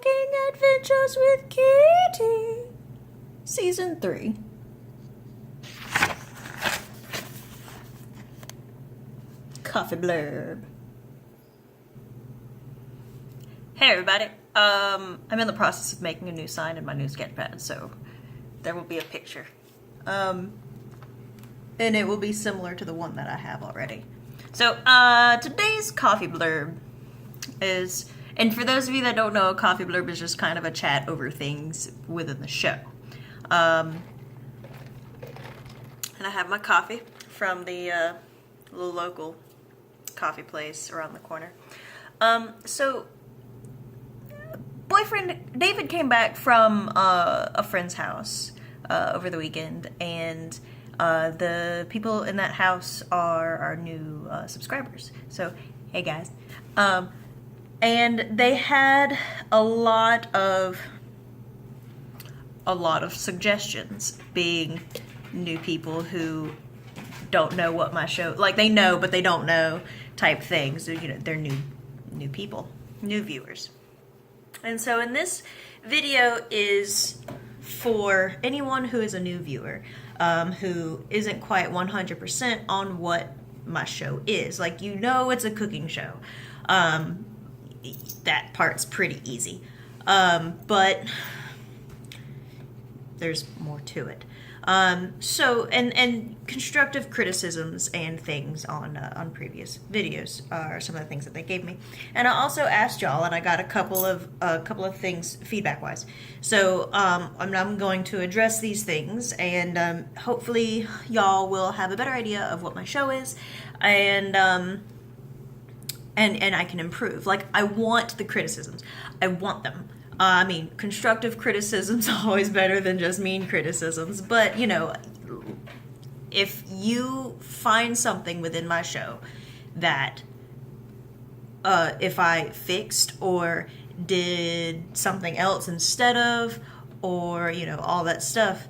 Cooking Adventures with Kaity, Season 3. Coffee blurb. Hey everybody, I'm in the process of making a new sign in my new sketchpad, so there will be a picture. And it will be similar to the one that I have already. So, today's coffee blurb is, and for those of you that don't know, a coffee blurb is just kind of a chat over things within the show. And I have my coffee from the little local coffee place around the corner. So, boyfriend David came back from a friend's house over the weekend, and the people in that house are our new subscribers. So, hey guys. And they had a lot of suggestions, being new people who don't know what my show, like they know but they don't know type things. So, you know, they're new people, new viewers. And so in this video is for anyone who is a new viewer, who isn't quite 100% on what my show is. Like, you know, it's a cooking show. That part's pretty easy. But there's more to it. So, and constructive criticisms and things on previous videos are some of the things that they gave me. And I also asked y'all, and I got a couple of things feedback-wise. So, I'm going to address these things, and hopefully y'all will have a better idea of what my show is, and I can improve. Like, I want the criticisms. I want them. I mean, constructive criticism's always better than just mean criticisms, but, you know, if you find something within my show that if I fixed or did something else instead of, or, you know, all that stuff,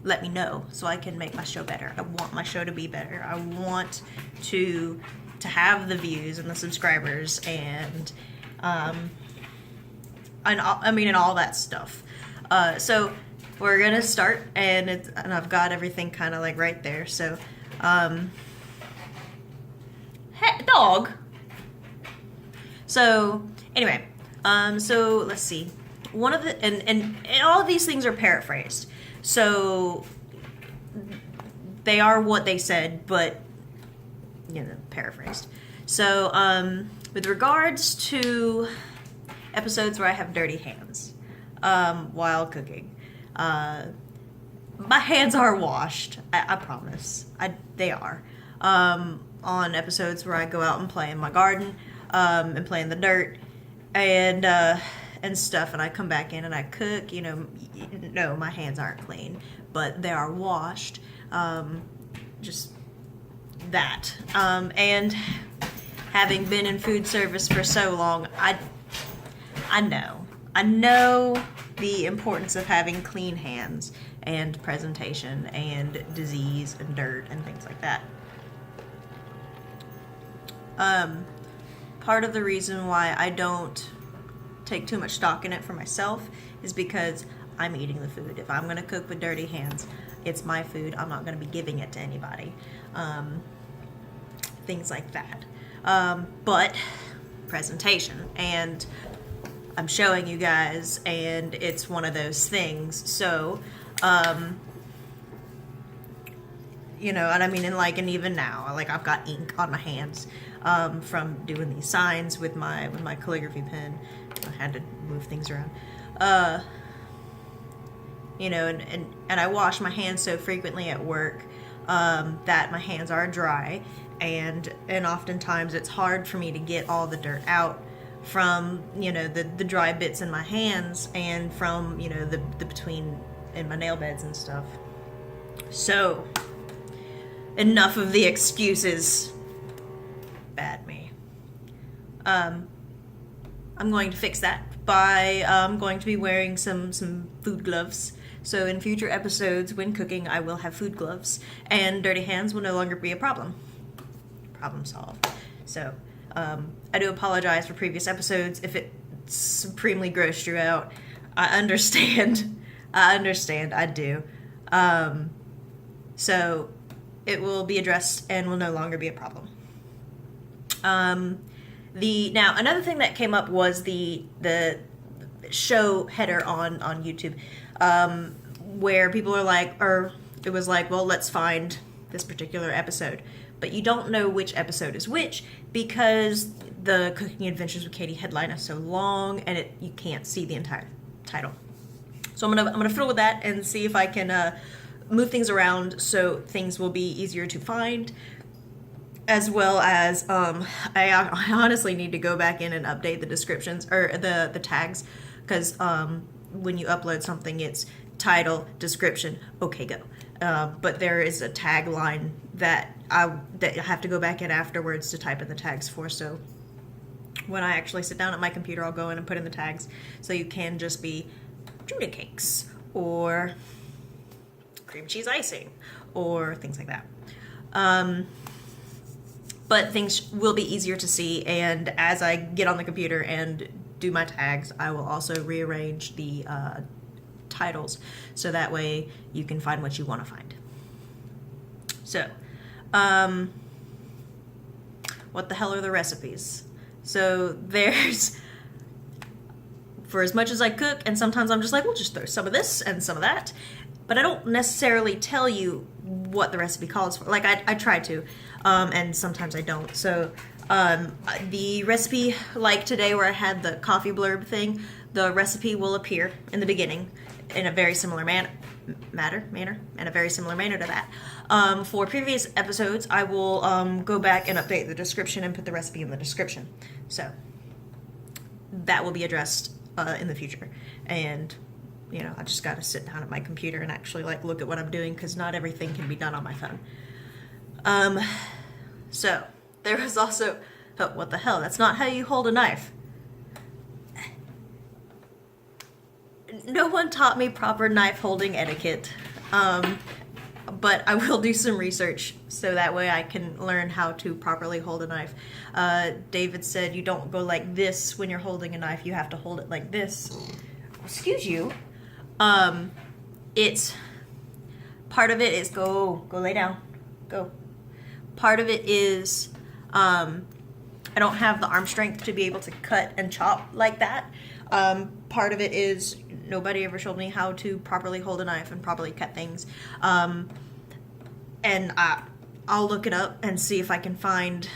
let me know so I can make my show better. I want my show to be better. I want to have the views and the subscribers and all that stuff. So we're gonna start, and I've got everything kind of like right there. So, hey, dog. So anyway, so let's see. One of the and all of these things are paraphrased. So they are what they said, but, you know, paraphrased. So with regards to episodes where I have dirty hands while cooking, my hands are washed. I promise. They are. On episodes where I go out and play in my garden and play in the dirt and stuff, and I come back in and I cook, you know, no, my hands aren't clean, but they are washed, just that, and having been in food service for so long, I know the importance of having clean hands and presentation and disease and dirt and things like that. Part of the reason why I don't take too much stock in it for myself is because I'm eating the food. If I'm going to cook with dirty hands, it's my food. I'm not going to be giving it to anybody. Things like that. But presentation, and I'm showing you guys, and it's one of those things. So, you know, and I mean, and even now, like, I've got ink on my hands from doing these signs with my calligraphy pen. I had to move things around. You know, and I wash my hands so frequently at work that my hands are dry, and oftentimes it's hard for me to get all the dirt out from, you know, the dry bits in my hands and from, you know, the between in my nail beds and stuff. So, enough of the excuses. Bad me. I'm going to fix that by going to be wearing some food gloves. So in future episodes when cooking, I will have food gloves, and dirty hands will no longer be a problem. problem solved. So I do apologize for previous episodes if it supremely grossed you out. I understand. I do. So it will be addressed and will no longer be a problem. Now another thing that came up was the show header on YouTube, where people are like, or it was like, well, let's find this particular episode, but you don't know which episode is which because the Cooking Adventures with Kaity headline is so long and you can't see the entire title. So I'm gonna fiddle with that and see if I can move things around so things will be easier to find, as well as I honestly need to go back in and update the descriptions or the tags, because when you upload something, it's title, description, okay, go. But there is a tagline that I have to go back in afterwards to type in the tags for. So when I actually sit down at my computer, I'll go in and put in the tags. So you can just be Juna cakes or cream cheese icing or things like that. But things will be easier to see, and as I get on the computer and do my tags, I will also rearrange the titles so that way you can find what you want to find. So, what the hell are the recipes? So there's, for as much as I cook, and sometimes I'm just like, we'll just throw some of this and some of that, but I don't necessarily tell you what the recipe calls for. Like, I try to, and sometimes I don't. So the recipe, like today where I had the coffee blurb thing, the recipe will appear in the beginning in a very similar manner to that. For previous episodes, I will go back and update the description and put the recipe in the description. So that will be addressed in the future. And you know, I just got to sit down at my computer and actually like look at what I'm doing, because not everything can be done on my phone. So there was also, oh, what the hell? That's not how you hold a knife. No one taught me proper knife holding etiquette. But I will do some research so that way I can learn how to properly hold a knife. David said you don't go like this when you're holding a knife. You have to hold it like this. Excuse you. It's part of it is go lay down, go. Part of it is I don't have the arm strength to be able to cut and chop like that. Part of it is nobody ever showed me how to properly hold a knife and properly cut things. And I'll look it up and see if I can find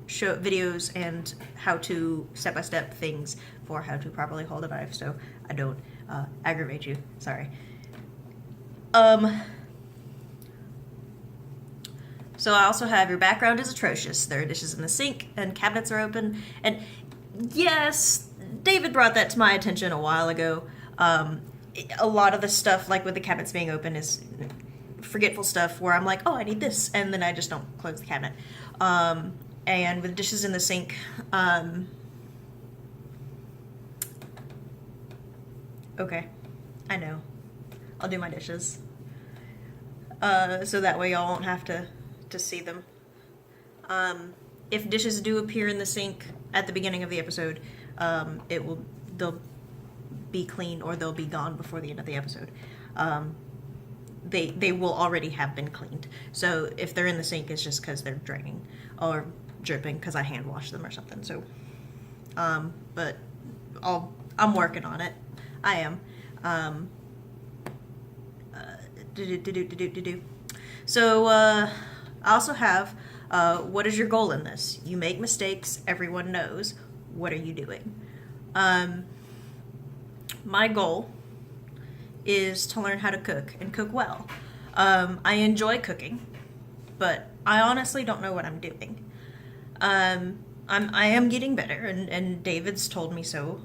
show videos and how to step-by-step things for how to properly hold a knife, so I don't aggravate you. Sorry. So I also have your background is atrocious. There are dishes in the sink and cabinets are open. And yes, David brought that to my attention a while ago. A lot of the stuff, like with the cabinets being open, is forgetful stuff where I'm like, oh, I need this, and then I just don't close the cabinet. And with dishes in the sink, okay, I know. I'll do my dishes. So that way y'all won't have to see them. If dishes do appear in the sink at the beginning of the episode, they'll be clean or they'll be gone before the end of the episode. They will already have been cleaned. So if they're in the sink, it's just because they're draining or dripping because I hand washed them or something. So, but I'm working on it. I am. So I also have, what is your goal in this? You make mistakes. Everyone knows. What are you doing? My goal is to learn how to cook and cook well. I enjoy cooking, but I honestly don't know what I'm doing. I am getting better, and David's told me so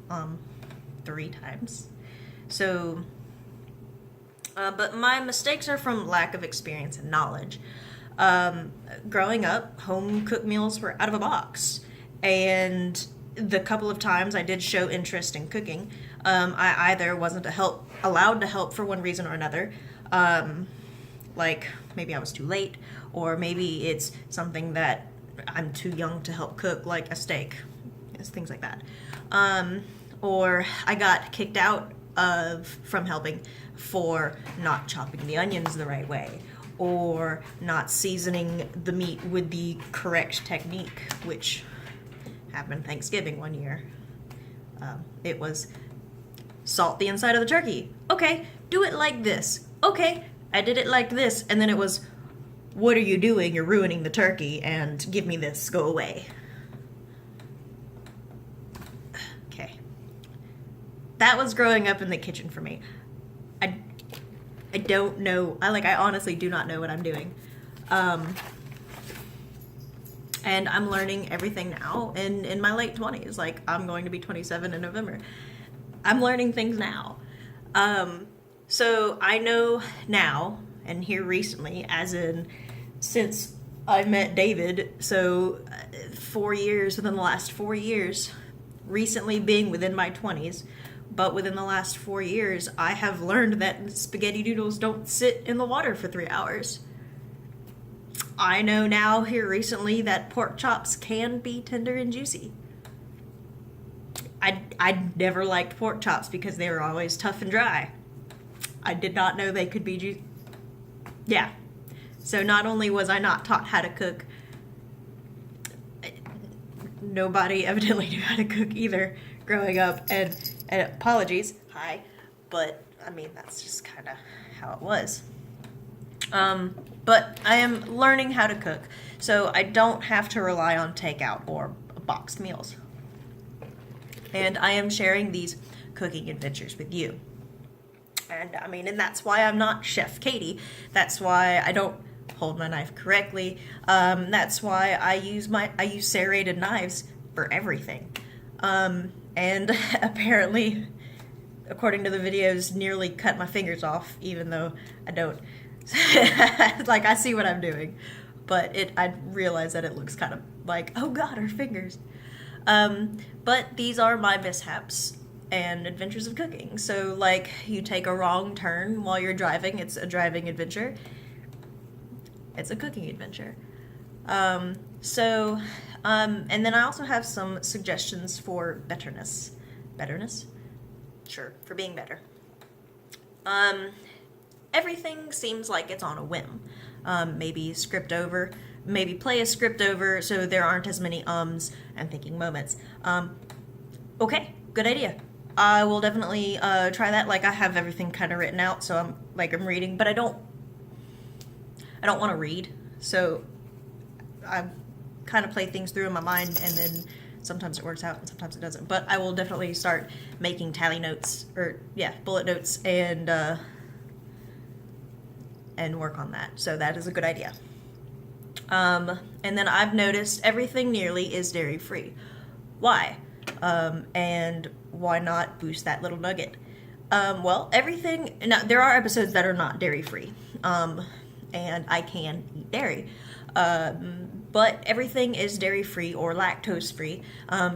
3 times. So, but my mistakes are from lack of experience and knowledge. Growing up, home cooked meals were out of a box, and the couple of times I did show interest in cooking, I either wasn't allowed to help for one reason or another. Like maybe I was too late, or maybe it's something that I'm too young to help cook, like a steak. Yes, things like that. Or I got kicked out from helping for not chopping the onions the right way, or not seasoning the meat with the correct technique, which happened Thanksgiving one year. It was salt the inside of the turkey. Okay, do it like this. Okay, I did it like this. And then it was, what are you doing? You're ruining the turkey, and give me this, go away. Okay. That was growing up in the kitchen for me. I don't know. I honestly do not know what I'm doing. And I'm learning everything now in my late 20s. Like, I'm going to be 27 in November. I'm learning things now. So I know now, and here recently, as in since I met David, so 4 years, within the last 4 years, recently being within my 20s, but within the last 4 years, I have learned that spaghetti noodles don't sit in the water for 3 hours. I know now here recently that pork chops can be tender and juicy. I never liked pork chops because they were always tough and dry. I did not know they could be juicy. Yeah. So not only was I not taught how to cook, nobody evidently knew how to cook either growing up. And apologies, hi, but I mean, that's just kind of how it was. But I am learning how to cook, so I don't have to rely on takeout or boxed meals. And I am sharing these cooking adventures with you. And I mean, and that's why I'm not Chef Kaity. That's why I don't hold my knife correctly. That's why I use serrated knives for everything. And apparently, according to the videos, nearly cut my fingers off, even though I don't. Like, I see what I'm doing, but I realize that it looks kind of like, oh god, our fingers. But these are my mishaps and adventures of cooking. So, like, you take a wrong turn while you're driving, it's a driving adventure. It's a cooking adventure. And then I also have some suggestions for betterness. Betterness? Sure, for being better. Everything seems like it's on a whim. Maybe play a script over so there aren't as many ums and thinking moments. Okay, good idea. I will definitely try that. Like, I have everything kind of written out, so I'm reading, but I don't want to read, so I kind of play things through in my mind, and then sometimes it works out and sometimes it doesn't. But I will definitely start making tally notes, bullet notes, and work on that. So that is a good idea. And then I've noticed everything nearly is dairy-free. Why? And why not boost that little nugget? Well, everything... Now, there are episodes that are not dairy-free. And I can eat dairy. But everything is dairy-free or lactose-free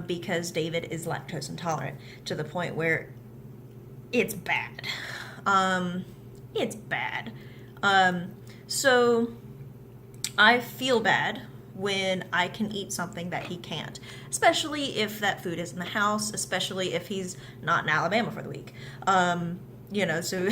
because David is lactose intolerant to the point where it's bad. It's bad. So I feel bad when I can eat something that he can't, especially if that food is in the house, especially if he's not in Alabama for the week. So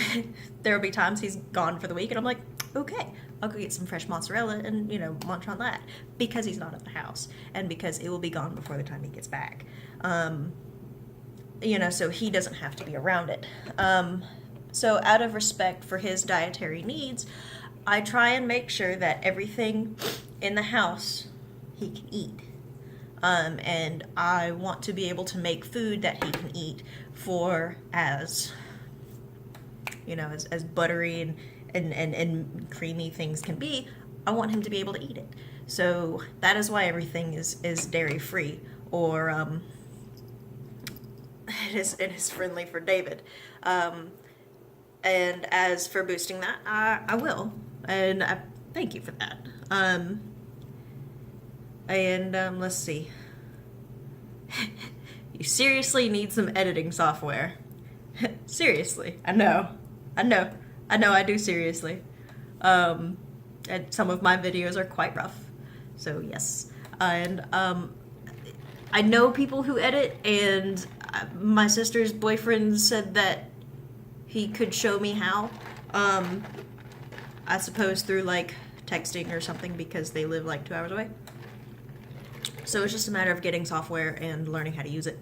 there'll be times he's gone for the week and I'm like, okay, I'll go get some fresh mozzarella and, munch on that because he's not at the house and because it will be gone before the time he gets back. So he doesn't have to be around it. So out of respect for his dietary needs, I try and make sure that everything in the house he can eat. And I want to be able to make food that he can eat for as buttery and creamy things can be. I want him to be able to eat it. So that is why everything is dairy free, or it is friendly for David. And as for boosting that, I will. And I thank you for that. Let's see. You seriously need some editing software. Seriously. I know, I do seriously. And some of my videos are quite rough. So yes. And I know people who edit, and my sister's boyfriend said that he could show me how. I suppose through like texting or something, because they live like 2 hours away. So it's just a matter of getting software and learning how to use it.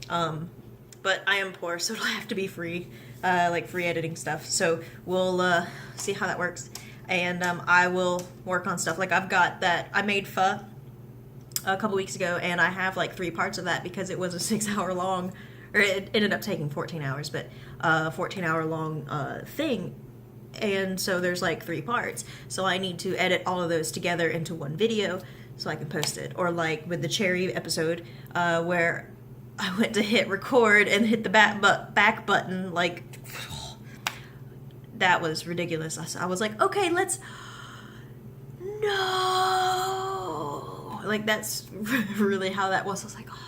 But I am poor, so it'll have to be free, like free editing stuff. So we'll see how that works. And I will work on stuff. Like I've got that, I made pho a couple weeks ago, and I have like 3 parts of that because it was a 6-hour long, or it ended up taking 14 hours, but 14-hour long thing. And so there's like 3 parts. So I need to edit all of those together into one video so I can post it. Or like with the cherry episode, where I went to hit record and hit the back button, like that was ridiculous. I was like, okay, let's, no, like that's really how that was. I was like, oh.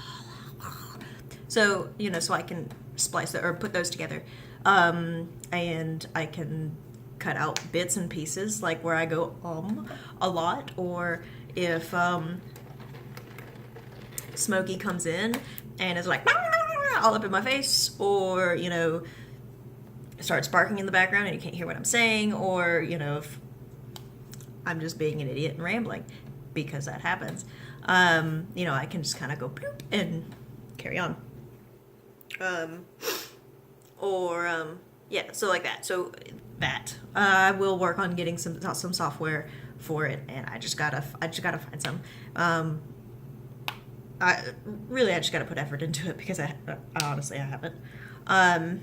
So, you know, so I can splice it or put those together, and I can cut out bits and pieces, like where I go a lot, or if Smokey comes in and is like all up in my face, or, you know, starts barking in the background and you can't hear what I'm saying, or, you know, if I'm just being an idiot and rambling, because that happens, you know, I can just kind of go bloop and carry on. Yeah, so like that. So that I will work on getting some software for it, and I just gotta find some. I just gotta put effort into it, because I honestly haven't. And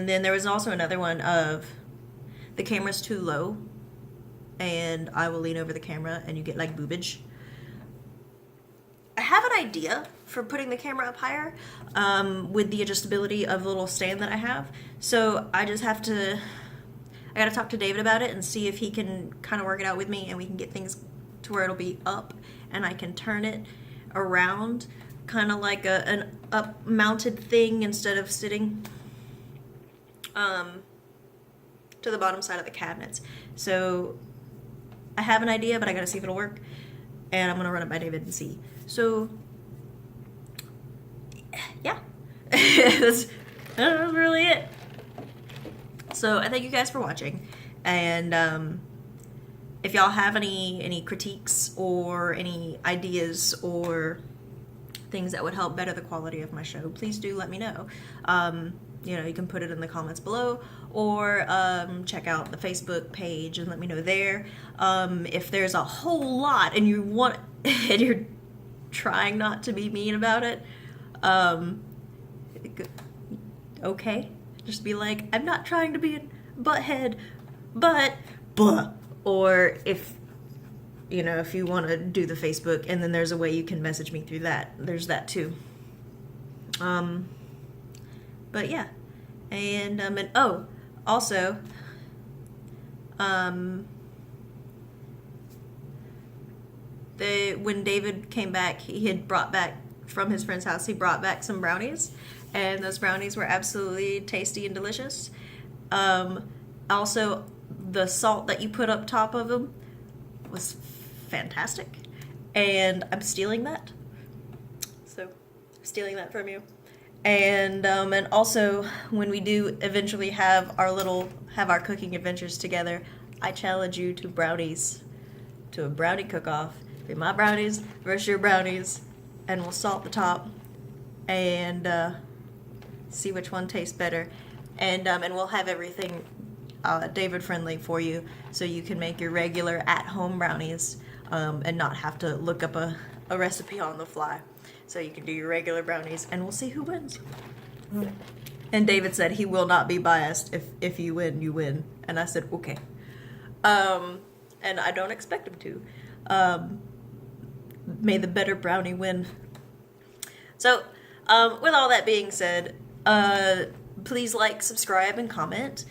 then there was also another one of the camera's too low, and I will lean over the camera and you get like boobage. I have an idea for putting the camera up higher, with the adjustability of the little stand that I have. So I just have to, I gotta talk to David about it and see if he can kind of work it out with me, and we can get things to where it'll be up and I can turn it around, kind of like an up mounted thing instead of sitting to the bottom side of the cabinets. So I have an idea, but I gotta see if it'll work, and I'm gonna run it by David and see. So yeah, that's really it. So I thank you guys for watching, and if y'all have any critiques or any ideas or things that would help better the quality of my show, please do let me know. You know, you can put it in the comments below, or check out the Facebook page and let me know there. If there's a whole lot and you want, and you're trying not to be mean about it, okay, just be like, I'm not trying to be a butthead, but blah. Or if, you know, if you want to do the Facebook, and then there's a way you can message me through that, there's that too. But yeah, and oh, also, when David came back, he had brought back from his friend's house, he brought back some brownies, and those brownies were absolutely tasty and delicious. Also, the salt that you put up top of them was fantastic, and I'm stealing that. So, stealing that from you. And also, when we do eventually have our cooking adventures together, I challenge you to brownies, to a brownie cook-off. Be my brownies versus your brownies, and we'll salt the top and see which one tastes better. And we'll have everything David friendly for you, so you can make your regular at-home brownies and not have to look up a recipe on the fly. So you can do your regular brownies, and we'll see who wins. And David said he will not be biased. If you win, you win. And I said, okay. And I don't expect him to. May the better brownie win. So, with all that being said, please like, subscribe, and comment.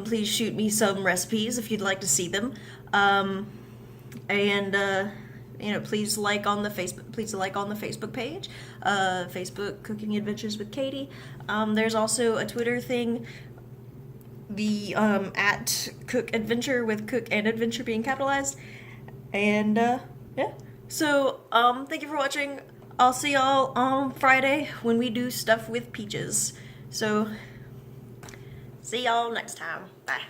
Please shoot me some recipes if you'd like to see them. You know, please like on the Facebook page, Facebook Cooking Adventures with Kaity. There's also a Twitter thing the at Cook Adventure with Cook and Adventure being capitalized. And yeah. So thank you for watching. I'll see y'all on Friday when we do stuff with Peaches. So see y'all next time. Bye.